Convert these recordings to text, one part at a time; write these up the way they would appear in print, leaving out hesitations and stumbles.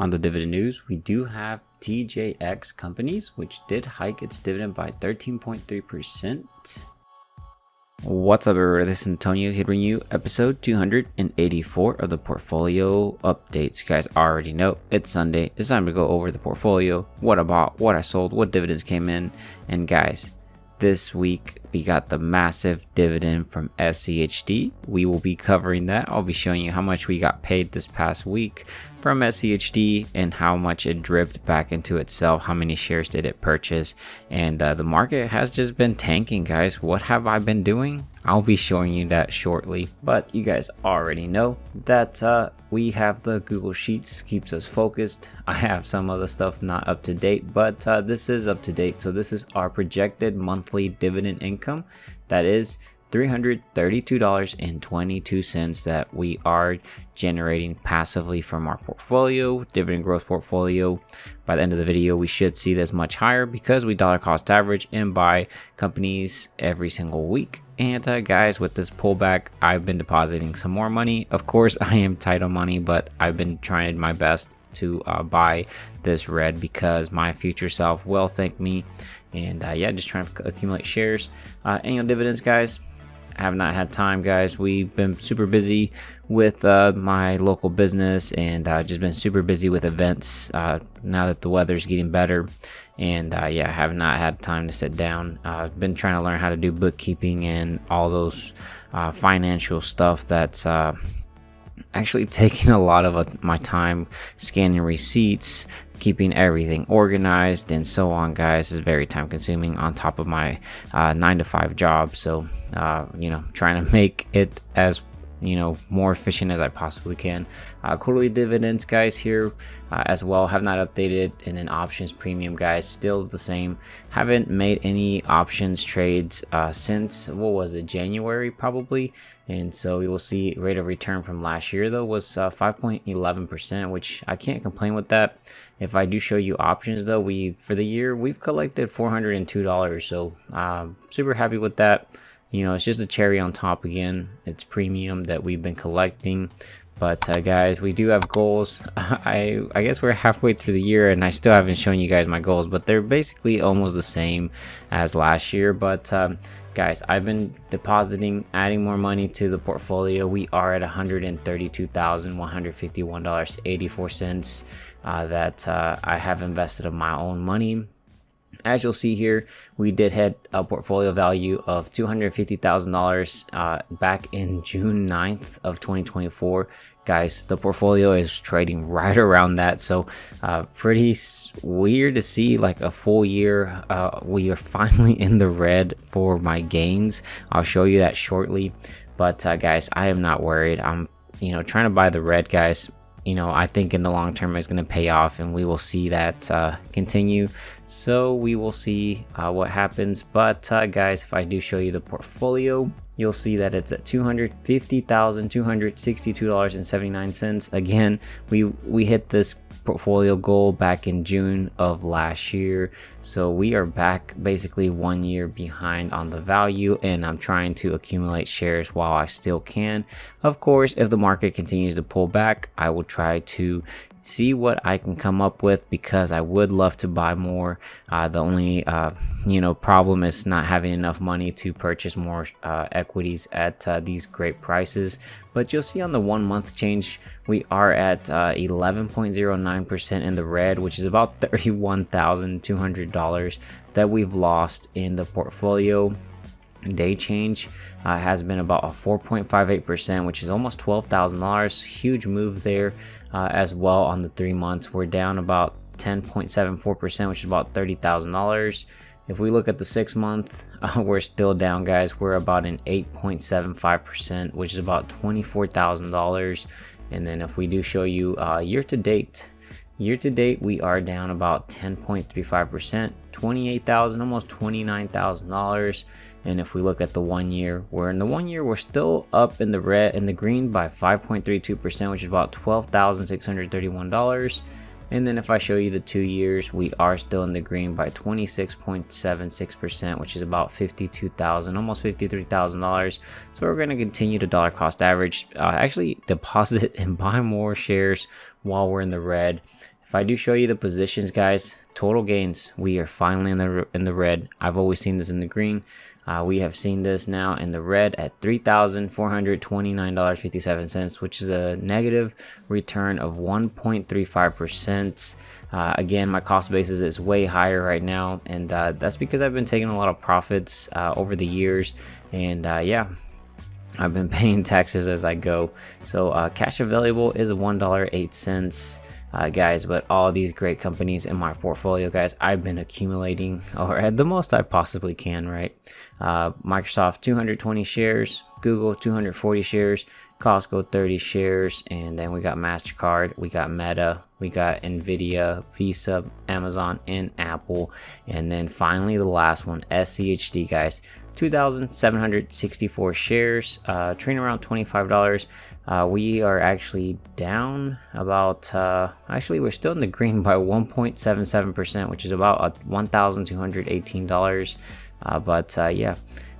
On the dividend news, we do have TJX Companies, which did hike its dividend by 13.3%. What's up, everybody? This is Antonio here bringing you episode 284 of the portfolio updates. You guys already know it's Sunday. It's time to go over the portfolio, what I bought, what I sold, what dividends came in. And guys, this week we got the massive dividend from SCHD. We will be covering that. I'll be showing you how much we got paid this past week from SCHD and how much it dripped back into itself. How many shares did it purchase? And the market has just been tanking, guys. What have I been doing? I'll be showing you that shortly. But you guys already know that we have the Google Sheets, keeps us focused. I have some other stuff not up to date, but this is up to date. So this is our projected monthly dividend income. That is $332.22 that we are generating passively from our portfolio, dividend growth portfolio. By the end of the video, we should see this much higher because we dollar cost average and buy companies every single week. And guys, with this pullback, I've been depositing some more money. Of course, I am tight on money, but I've been trying my best to buy this red because my future self will thank me. And yeah, just trying to accumulate shares. Annual dividends, guys. I have not had time, guys. We've been super busy with my local business and just been super busy with events now that the weather's getting better. And yeah, I have not had time to sit down. I've been trying to learn how to do bookkeeping and all those financial stuff that's actually taking a lot of my time, scanning receipts, keeping everything organized and so on, guys. Is very time consuming on top of my 9-to-5 job. So you know, trying to make it as more efficient as I possibly can. Quarterly dividends, guys, here as well, have not updated. And then options premium, guys, still the same. Haven't made any options trades since, what was it, January probably. And so we will see rate of return from last year though was 5.11%, which I can't complain with that. If I do show you options though, for the year we've collected $402, so super happy with that. It's just a cherry on top again. It's premium that we've been collecting. But guys, we do have goals. I guess we're halfway through the year and I still haven't shown you guys my goals, but they're basically almost the same as last year. But guys, I've been depositing, adding more money to the portfolio. We are at $132,151.84 that I have invested of my own money. As you'll see here, we did hit a portfolio value of $250,000 back in June 9th of 2024. Guys, the portfolio is trading right around that. So pretty weird to see like a full year. We are finally in the red for my gains. I'll show you that shortly. But guys, I am not worried. I'm trying to buy the red, guys. I think in the long term it's going to pay off and we will see that continue. So we will see what happens. But guys, if I do show you the portfolio, you'll see that it's at $250,262.79. Again, we hit this portfolio goal back in June of last year, so we are back basically 1 year behind on the value, and I'm trying to accumulate shares while I still can. Of course, if the market continues to pull back, I will try to see what I can come up with because I would love to buy more. The only problem is not having enough money to purchase more equities at these great prices. But you'll see on the 1 month change, we are at 11.09% in the red, which is about $31,200 that we've lost in the portfolio. Day change has been about a 4.58%, which is almost $12,000. Huge move there as well. On the 3 months, we're down about 10.74%, which is about $30,000. If we look at the 6 month, we're still down, guys. We're about an 8.75%, which is about $24,000. And then if we do show you year to date, we are down about 10.35%, $28,000, almost $29,000. And if we look at the 1 year, we're still up in the red, in the green by 5.32%, which is about $12,631. And then if I show you the 2 years, we are still in the green by 26.76%, which is about $52,000, almost $53,000. So we're going to continue to dollar cost average, actually deposit and buy more shares while we're in the red. If I do show you the positions, guys, total gains, we are finally in the red. I've always seen this in the green. We have seen this now in the red at $3,429.57, which is a negative return of 1.35%. Again, my cost basis is way higher right now, and that's because I've been taking a lot of profits over the years, and yeah, I've been paying taxes as I go. So cash available is $1.08. Guys, but all these great companies in my portfolio, guys, I've been accumulating, or at the most I possibly can, right? Microsoft 220 shares, Google 240 shares, Costco 30 shares, and then we got MasterCard, we got Meta, we got Nvidia, Visa, Amazon, and Apple. And then finally the last one, SCHD, guys, 2,764 shares, trading around $25. We are actually down about, actually we're still in the green by 1.77%, which is about $1,218. But yeah,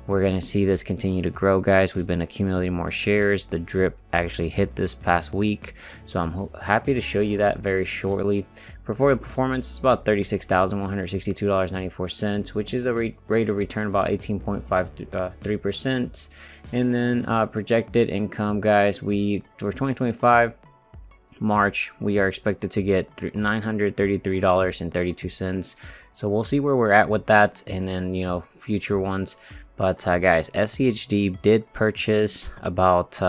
we're going to see this continue to grow, guys. We've been accumulating more shares. The drip actually hit this past week, so I'm happy to show you that very shortly. Portfolio performance is about $36,162.94, which is a rate of return about 18.53%. And then projected income, guys, for 2025 March, we are expected to get $933.32. So we'll see where we're at with that, and then, you know, future ones. But guys, SCHD did purchase about,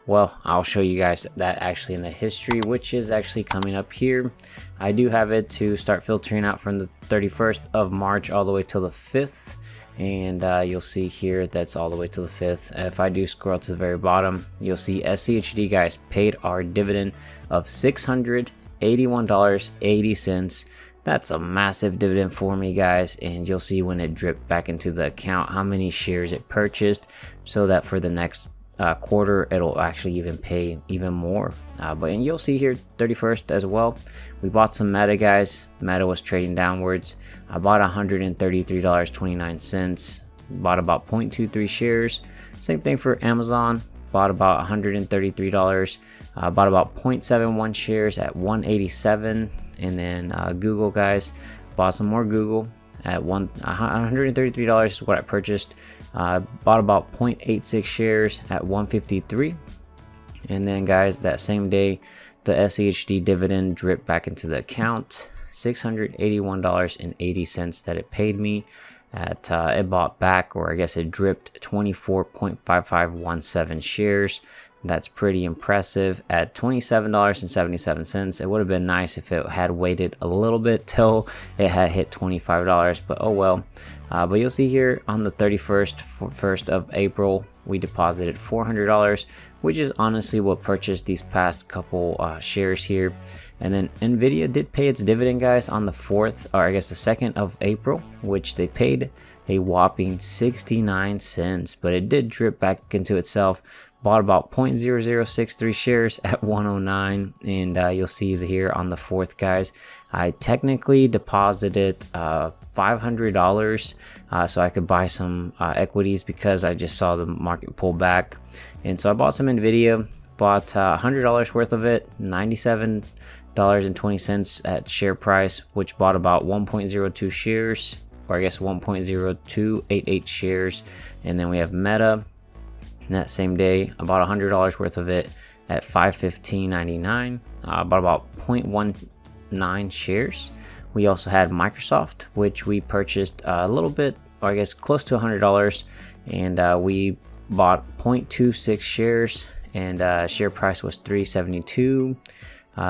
well, I'll show you guys that actually in the history, which is actually coming up here. I do have it to start filtering out from the 31st of March all the way till the 5th. And you'll see here that's all the way to the 5th. If I do scroll to the very bottom, you'll see SCHD, guys, paid our dividend of $681.80. That's a massive dividend for me, guys, and you'll see when it dripped back into the account how many shares it purchased, so that for the next quarter it'll actually even pay even more. And you'll see here 31st as well, we bought some Meta, guys. Meta was trading downwards. I bought $133.29, bought about 0.23 shares. Same thing for Amazon, bought about $133, bought about 0.71 shares at $187. And then Google, guys, bought some more Google at $133 is what I purchased. Bought about 0.86 shares at $153. And then, guys, that same day, the SCHD dividend dripped back into the account, $681.80 that it paid me. At it bought back, or I guess it dripped 24.5517 shares. That's pretty impressive at $27.77. It would have been nice if it had waited a little bit till it had hit $25, but oh well. But you'll see here on the 1st of April, we deposited $400, which is honestly what purchased these past couple shares here. And then Nvidia did pay its dividend, guys, on the 4th, or I guess the 2nd of April, which they paid a whopping 69 cents, but it did drip back into itself. Bought about 0.0063 shares at 109, and you'll see here on the 4th, guys, I technically deposited $500 so I could buy some equities, because I just saw the market pull back. And so I bought some Nvidia, bought $100 worth of it, $97.20 at share price, which bought about 1.02 shares, or I guess 1.0288 shares. And then we have Meta. That same day, I bought $100 worth of it at $515.99. Bought about 0.19 shares. We also had Microsoft, which we purchased a little bit, or I guess close to $100, and we bought 0.26 shares, and share price was $372.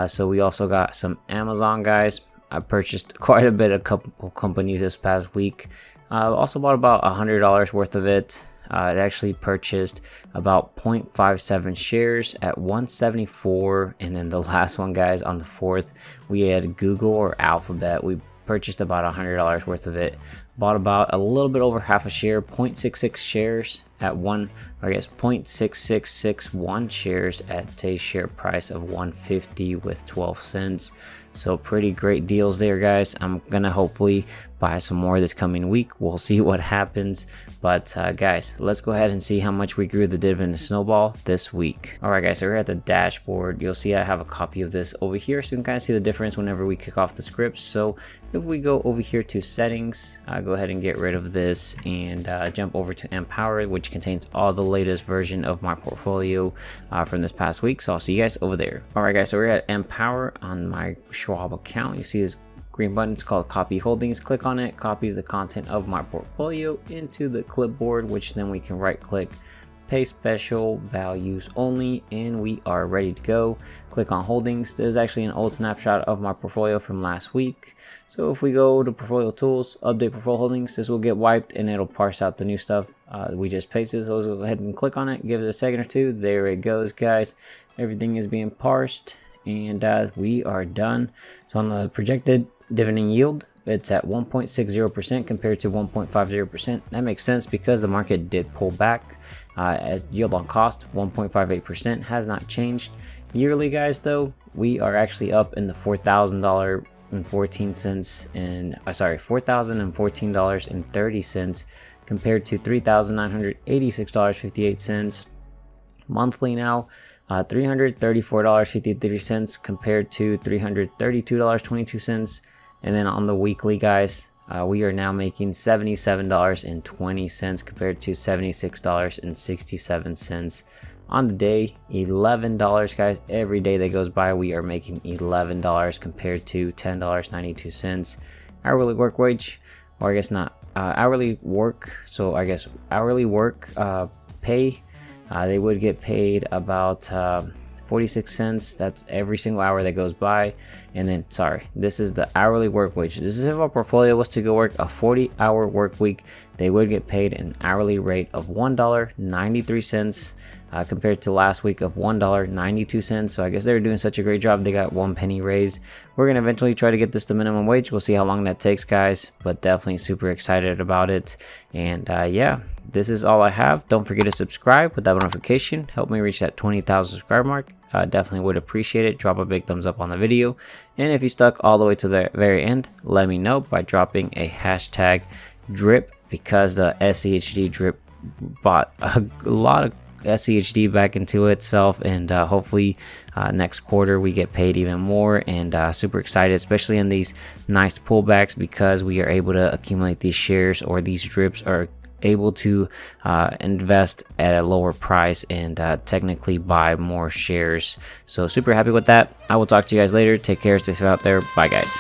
So we also got some Amazon, guys. I purchased quite a bit of couple companies this past week. Also bought about $100 worth of it. It actually purchased about 0.57 shares at $174. And then the last one, guys, on the 4th, we had Google or Alphabet. We purchased about $100 worth of it. bought about a little bit over half a share, 0.66 shares at 0.6661 shares at today's share price of 150 with 12 cents. So pretty great deals there, guys. I'm gonna hopefully buy some more this coming week. We'll see what happens. But guys, let's go ahead and see how much we grew the dividend snowball this week. All right, guys, so we're at the dashboard. You'll see I have a copy of this over here, so you can kind of see the difference whenever we kick off the scripts. So if we go over here to settings, go ahead and get rid of this and jump over to Empower, which contains all the latest version of my portfolio from this past week. So I'll see you guys over there. All right, guys, so we're at Empower on my Schwab account. You see this green button, it's called Copy Holdings. Click on it, copies the content of my portfolio into the clipboard, which then we can right click, paste special values only, and we are ready to go. Click on holdings. This is actually an old snapshot of my portfolio from last week. So if we go to portfolio tools, update portfolio holdings, this will get wiped and it'll parse out the new stuff we just pasted. So let's go ahead and click on it, give it a second or two. There it goes, guys. Everything is being parsed and we are done. So on the projected dividend yield, it's at 1.60% compared to 1.50%. That makes sense because the market did pull back. At yield on cost, 1.58% has not changed. Yearly, guys, though, we are actually up in the $4,014 and $4,014.30 compared to $3,986.58 monthly now. $334.53 compared to $332.22. And then on the weekly, guys, we are now making $77.20 compared to $76.67 on the day. $11, guys. Every day that goes by, we are making $11 compared to $10.92. Hourly work wage, or I guess not hourly work. So I guess hourly work pay. They would get paid about 46 cents. That's every single hour that goes by. And then, sorry, this is the hourly work wage. This is if our portfolio was to go work a 40-hour work week, they would get paid an hourly rate of $1.93 compared to last week of $1.92. So I guess they're doing such a great job. They got 1 penny raise. We're going to eventually try to get this to minimum wage. We'll see how long that takes, guys, but definitely super excited about it. And yeah, this is all I have. Don't forget to subscribe with that notification. Help me reach that 20,000 subscriber mark. Definitely would appreciate it. Drop a big thumbs up on the video. And if you stuck all the way to the very end, let me know by dropping a hashtag drip, because the SCHD drip bought a lot of SCHD back into itself, and hopefully next quarter we get paid even more. And super excited, especially in these nice pullbacks, because we are able to accumulate these shares, or these drips are able to invest at a lower price and technically buy more shares. So super happy with that. I will talk to you guys later. Take care, stay safe out there. Bye, guys.